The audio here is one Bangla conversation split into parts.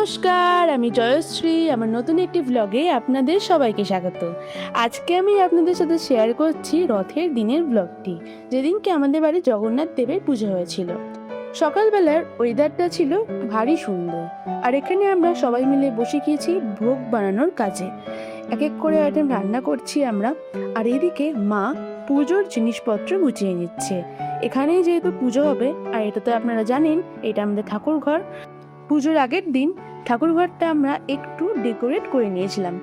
নমস্কার, আমি জয়শ্রী। আমার নতুন একটি ব্লগে আপনাদের সবাইকে স্বাগত। আজকে আমি আপনাদের সাথে শেয়ার করছি রথের দিনের ব্লগটি, যেদিনকে আমাদের বাড়ি জগন্নাথ দেবের পুজো হয়েছিল। সকালবেলার ওয়েদারটা ছিল ভারী সুন্দর, আর এখানে আমরা সবাই মিলে বসে গিয়েছি ভোগ বানানোর কাজে। এক এক করে আইটেম রান্না করছি আমরা, আর এদিকে মা পুজোর জিনিসপত্র গুছিয়ে নিচ্ছে। এখানেই যেহেতু পুজো হবে, আর এটা তো আপনারা জানেন, এটা আমাদের ঠাকুর ঘর। পুজোর আগের দিন ঠাকুরঘরটা আমরা একটু ডেকোরেট করে নিয়েছিলাম।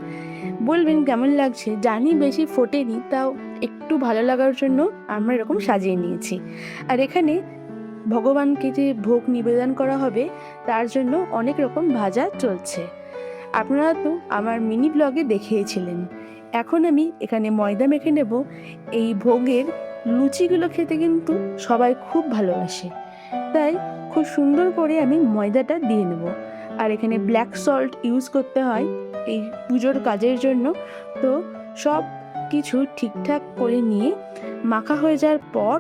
বলবেন কেমন লাগছে, জানি বেশি ফোটেনি, তাও একটু ভালো লাগার জন্য আমরা এরকম সাজিয়ে নিয়েছি। আর এখানে ভগবানকে যে ভোগ নিবেদন করা হবে, তার জন্য অনেক রকম ভাজা চলছে। আপনারা তো আমার মিনি ব্লগে দেখিয়েছিলেন। এখন আমি এখানে ময়দা মেখে নেব। এই ভোগের লুচিগুলো খেতে কিন্তু সবাই খুব ভালোবাসে, তাই খুব সুন্দর করে আমি ময়দাটা দিয়ে নেব। আর এখানে ব্ল্যাক সল্ট ইউজ করতে হয় এই পুজোর কাজের জন্য। তো সব কিছু ঠিকঠাক করে নিয়ে মাখা হয়ে যাওয়ার পর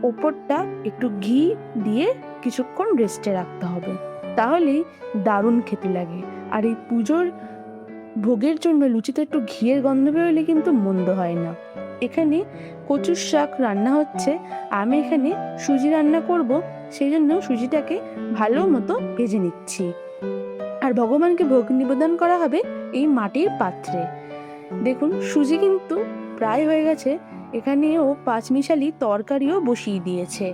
ওপরটা একটু ঘি দিয়ে কিছুক্ষণ রেস্টে রাখতে হবে, তাহলেই দারুণ খেতে লাগে। আর এই পুজোর ভোগের জন্য লুচিতে একটু ঘিয়ের গন্ধ বেরোলে কিন্তু মন্দ হয় না। এখানে কচুর শাক রান্না হচ্ছে। আমি এখানে সুজি রান্না করব, সেই জন্য সুজিটাকে ভালো মতো ভেজে নিচ্ছি। আর ভগবানকে ভোগ নিবেদন করা হবে এই মাটির পাত্রে। দেখুন, সুজি কিন্তু প্রায় হয়ে গেছে। এখানে ও পাঁচমিশালি তরকারিও বসিয়ে দিয়েছে।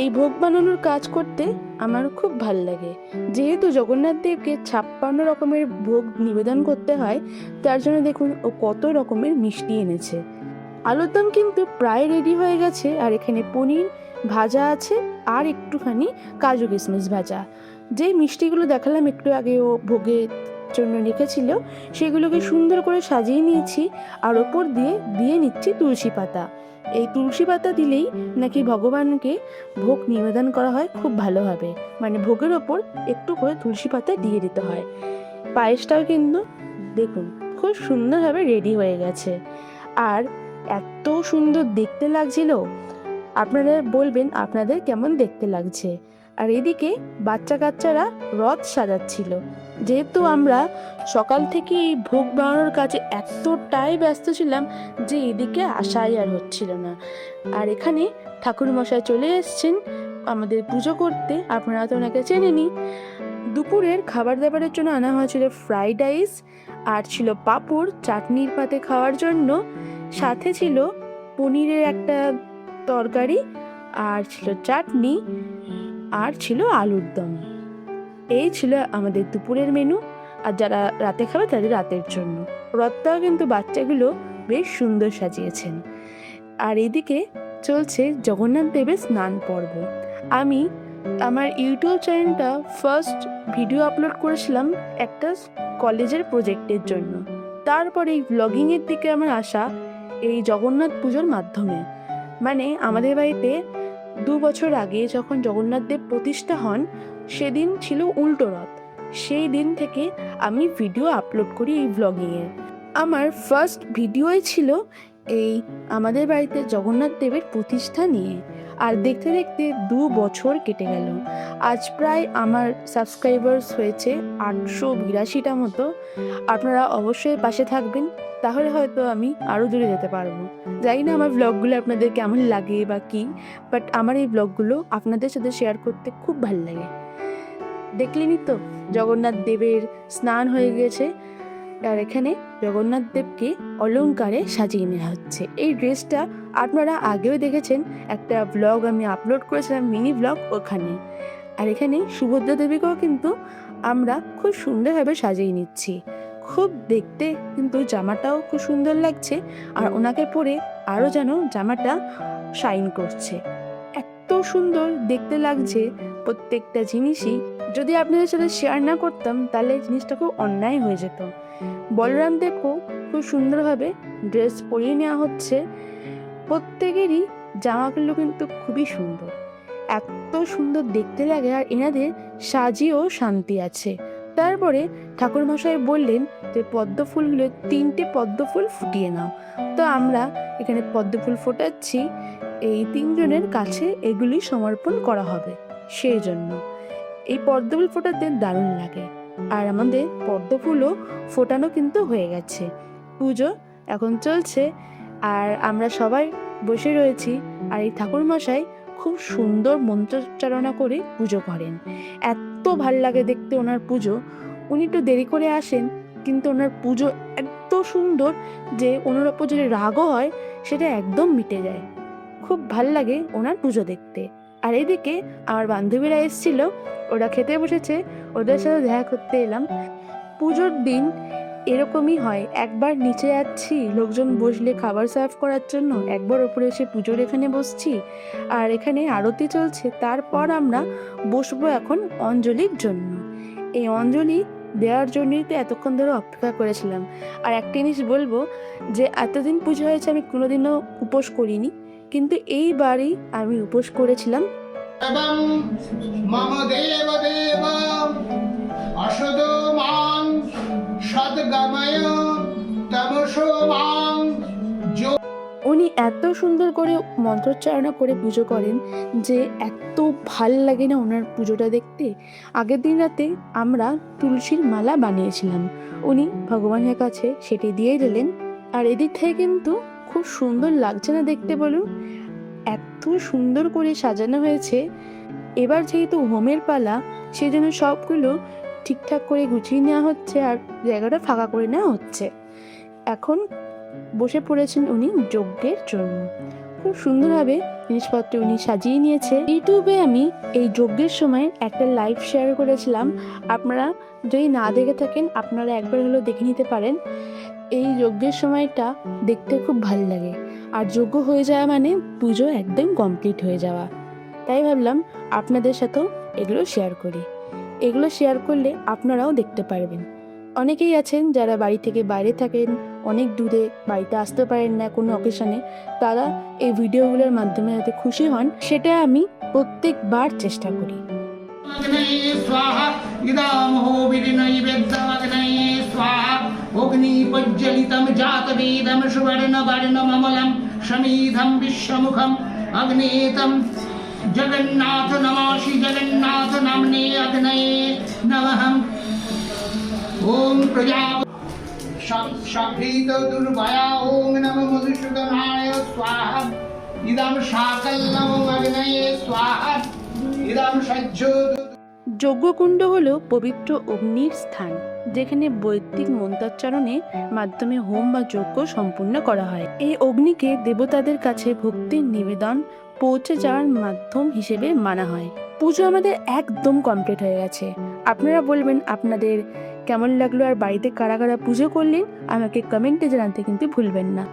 এই ভোগ বানানোর কাজ করতে আমার খুব ভাল লাগে। যেহেতু জগন্নাথ দেবকে 56 রকমের ভোগ নিবেদন করতে হয়, তার জন্য দেখুন ও কত রকমের মিষ্টি এনেছে। আলুর দম কিন্তু প্রায় রেডি হয়ে গেছে। আর এখানে পনির ভাজা আছে, আর একটুখানি কাজু কিশমিশ ভাজা। যে মিষ্টিগুলো দেখালাম একটু আগে ও ভোগের জন্য রেখেছিল, সেগুলোকে সুন্দর করে সাজিয়ে নিয়েছি। আর ওপর দিয়ে দিয়ে নিচ্ছি তুলসী পাতা। এই তুলসী পাতা দিলেই নাকি ভগবানকে ভোগ নিবেদন করা হয় খুব ভালোভাবে, মানে ভোগের ওপর একটু করে তুলসী পাতা দিয়ে দিতে হয়। পায়েসটাও কিন্তু দেখুন খুব সুন্দরভাবে রেডি হয়ে গেছে, আর এত সুন্দর দেখতে লাগছিল। আপনারা বলবেন আপনাদের কেমন দেখতে লাগছে। আর এদিকে বাচ্চা কাচ্চারা রথ সাজাচ্ছিল। যেহেতু আমরা সকাল থেকে এই ভোগ বানানোর কাজে এতটাই ব্যস্ত ছিলাম যে এদিকে আসাই আর হচ্ছিল না। আর এখানে ঠাকুর মশাই চলে এসেছেন আমাদের পুজো করতে। আপনারা তো ওনাকে চেনেনই। দুপুরের খাবার দাবারের জন্য আনা হয়েছিল ফ্রাইড রাইস, আর ছিল পাঁপড় চাটনির পাতে খাওয়ার জন্য, সাথে ছিল পনিরের একটা তরকারি, আর ছিল চাটনি, আর ছিল আলুর দম। এই ছিল আমাদের দুপুরের মেনু। আর যারা রাতে খাবে তাদের রাতের জন্য। রথটাও কিন্তু বাচ্চাগুলো বেশ সুন্দর সাজিয়েছেন। আর এদিকে চলছে জগন্নাথ দেবের স্নান পর্ব। আমি আমার ইউটিউব চ্যানেলটা ফার্স্ট ভিডিও আপলোড করেছিলাম একটা কলেজের প্রজেক্টের জন্য। তারপরে এই ব্লগিংয়ের দিকে আমার আসা এই জগন্নাথ পুজোর মাধ্যমে। মানে আমাদের বাড়িতে 2 বছর আগে যখন জগন্নাথ দেব প্রতিষ্ঠা হন, সেদিন ছিল উল্টো রথ। সেই দিন থেকে আমি ভিডিও আপলোড করি এই ব্লগিংয়ের। আমার ফার্স্ট ভিডিওই ছিল এই আমাদের বাড়িতে জগন্নাথ দেবের প্রতিষ্ঠা নিয়ে। আর দেখতে দেখতে 2 বছর কেটে গেল। আজ প্রায় আমার সাবস্ক্রাইবার্স হয়েছে 882টা মতো। আপনারা অবশ্যই পাশে থাকবেন, তাহলে হয়তো আমি আরও দূরে যেতে পারবো। জানি না আমার ব্লগগুলো আপনাদের কেমন লাগে বা কী, বাট আমার এই ব্লগগুলো আপনাদের সাথে শেয়ার করতে খুব ভালো লাগে। দেখলেনই তো জগন্নাথ দেবের স্নান হয়ে গেছে। আর এখানে জগন্নাথ দেবকে অলংকারে সাজিয়ে নেওয়া হচ্ছে। এই ড্রেসটা আপনারা আগেও দেখেছেন, একটা ব্লগ আমি আপলোড করেছিলাম, মিনি ব্লগ, ওখানে। আর এখানে সুভদ্রা দেবীকেও কিন্তু আমরা খুব সুন্দরভাবে সাজিয়ে নিচ্ছি। খুব দেখতে কিন্তু জামাটাও খুব সুন্দর লাগছে, আর ওনাকে পরে আরও যেন জামাটা শাইন করছে। এত সুন্দর দেখতে লাগছে প্রত্যেকটা জিনিসই। যদি আপনাদের সাথে শেয়ার না করতাম তাহলে জিনিসটা খুব অন্যায় হয়ে যেত। বলরাম দেবকেও খুব সুন্দরভাবে ড্রেস পরিয়ে নেওয়া হচ্ছে। প্রত্যেকেরই জামাগুলো কিন্তু খুবই সুন্দর, এত সুন্দর দেখতে লাগে। আর এনাদের সাজিয়েও শান্তি আছে। তারপরে ঠাকুরমশাই বললেন যে পদ্ম ফুলগুলো 3টে পদ্ম ফুল ফুটিয়ে নাও। তো আমরা এখানে পদ্ম ফুল ফোটাচ্ছি। এই 3 জনের কাছে এগুলি সমর্পণ করা হবে, সেই জন্য এই পদ্ম ফুল ফোটাতে দারুণ লাগে। আর আমাদের পদ্ম ফুলও ফোটানো কিন্তু হয়ে গেছে। পুজো এখন চলছে আর আমরা সবাই বসে রয়েছি। আর এই ঠাকুরমশাই খুব সুন্দর মন্ত্রোচ্চারণা করে পুজো করেন। এত ভাল লাগে দেখতে ওনার পুজো। উনি একটু দেরি করে আসেন, কিন্তু ওনার পুজো এত সুন্দর যে ওনার ওপর যদি রাগও হয় সেটা একদম মিটে যায়। খুব ভাল লাগে ওনার পুজো দেখতে। আর এদিকে আমার বান্ধবীরা এসেছিল, ওরা খেতে বসেছে, ওদের সাথে দেখা করতে এলাম। পুজোর দিন এরকমই হয়, একবার নিচে যাচ্ছি লোকজন বসলে খাবার সার্ভ করার জন্য, একবার ওপরে এসে পুজোর এখানে বসছি। আর এখানে আরতি চলছে, তারপর আমরা বসবো এখন অঞ্জলির জন্য। এই অঞ্জলি দেওয়ার জন্যই তো এতক্ষণ ধরে অপেক্ষা করেছিলাম। আর একটা জিনিস বলবো যে এতদিন পুজো হয়েছে আমি কোনোদিনও উপোস করিনি, কিন্তু এইবারই আমি উপোস করেছিলাম। এবং মম দেব দেব অসদ মাং সদ্গময় তমসো মাং। উনি এত সুন্দর করে মন্ত্রোচ্চারণা করে পুজো করেন যে এত ভাল লাগে না ওনার পুজোটা দেখতে। আগের দিন রাতে আমরা তুলসীর মালা বানিয়েছিলাম, উনি ভগবানের কাছে সেটি দিয়ে দিলেন। আর এদিক থেকে কিন্তু খুব সুন্দর লাগছে না দেখতে বলুন? এত সুন্দর করে সাজানো হয়েছে। এবার যেহেতু হোমের পালা, সেই জন্য সবগুলো ঠিকঠাক করে গুছিয়ে নেওয়া হচ্ছে আর জায়গাটা ফাঁকা করে নেওয়া হচ্ছে। এখন বসে পড়েছেন উনি যজ্ঞের জন্য। খুব সুন্দরভাবে জিনিসপত্র উনি সাজিয়ে নিয়েছে। ইউটিউবে আমি এই যজ্ঞের সময় একটা লাইভ শেয়ার করেছিলাম, আপনারা যদি না দেখে থাকেন আপনারা একবার হলেও দেখে নিতে পারেন। এই যজ্ঞের সময়টা দেখতে খুব ভালো লাগে, আর যজ্ঞ হয়ে যাওয়া মানে পুজো একদম কমপ্লিট হয়ে যাওয়া। তাই ভাবলাম আপনাদের সাথেও এগুলো শেয়ার করি। এগুলো শেয়ার করলে আপনারাও দেখতে পারবেন। অনেকেই আছেন যারা বাড়ি থেকে বাইরে থাকেন, অনেক দূরে, বাড়িতে আসতে পারেন না কোনো অকেশনে, তারা এই ভিডিওগুলোর মাধ্যমে যাতে খুশি হন সেটা আমি প্রত্যেকবার চেষ্টা করি। অগ্নয়ে স্বাহা ইদামহো বিরিনৈবেদ্যমগ্নয়ে স্বাহা অগ্নি প্রজ্বলিতম জাতবেদম সুবর্ণ বর্ণমমলম সমীধম বিশ্বমুখম অগ্নেতম জগন্নাথ নমাসি জগন্নাথ নাম্নে অগ্নয়ে নমঃ। ওম প্রজাপতি সংভৃত দুর্ভয়া ওম নমঃ মধুসূদনায় স্বাহা ইদম সাকল্যম অগ্নয়ে স্বাহা ইদম সহ্য। যজ্ঞকুণ্ড হলো পবিত্র অগ্নির স্থান, যেখানে বৈদিক মন্ত্রোচ্চারণের মাধ্যমে হোম বা যজ্ঞ সম্পূর্ণ করা হয়। এই অগ্নিকে দেবতাদের কাছে ভক্তির নিবেদন পৌঁছে যাওয়ার মাধ্যম হিসেবে মানা হয়। পুজো আমাদের একদম কমপ্লিট হয়ে গেছে। আপনারা বলবেন আপনাদের কেমন লাগলো আর বাড়িতে কারা কারা পুজো করলেন আমাকে কমেন্টে জানাতে কিন্তু ভুলবেন না।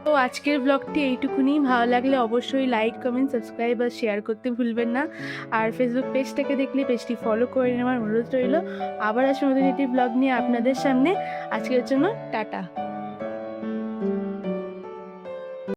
তো আজকের ব্লগটি এইটুকুনি। ভালো লাগলে অবশ্যই লাইক, কমেন্ট, সাবস্ক্রাইব আর শেয়ার করতে ভুলবেন না। আর ফেসবুক পেজটাকে দেখলে পেজটি ফলো করে নেওয়ার অনুরোধ রইল। আবার আসবো নতুন একটি ব্লগ নিয়ে আপনাদের সামনে। আজকের জন্য টাটা।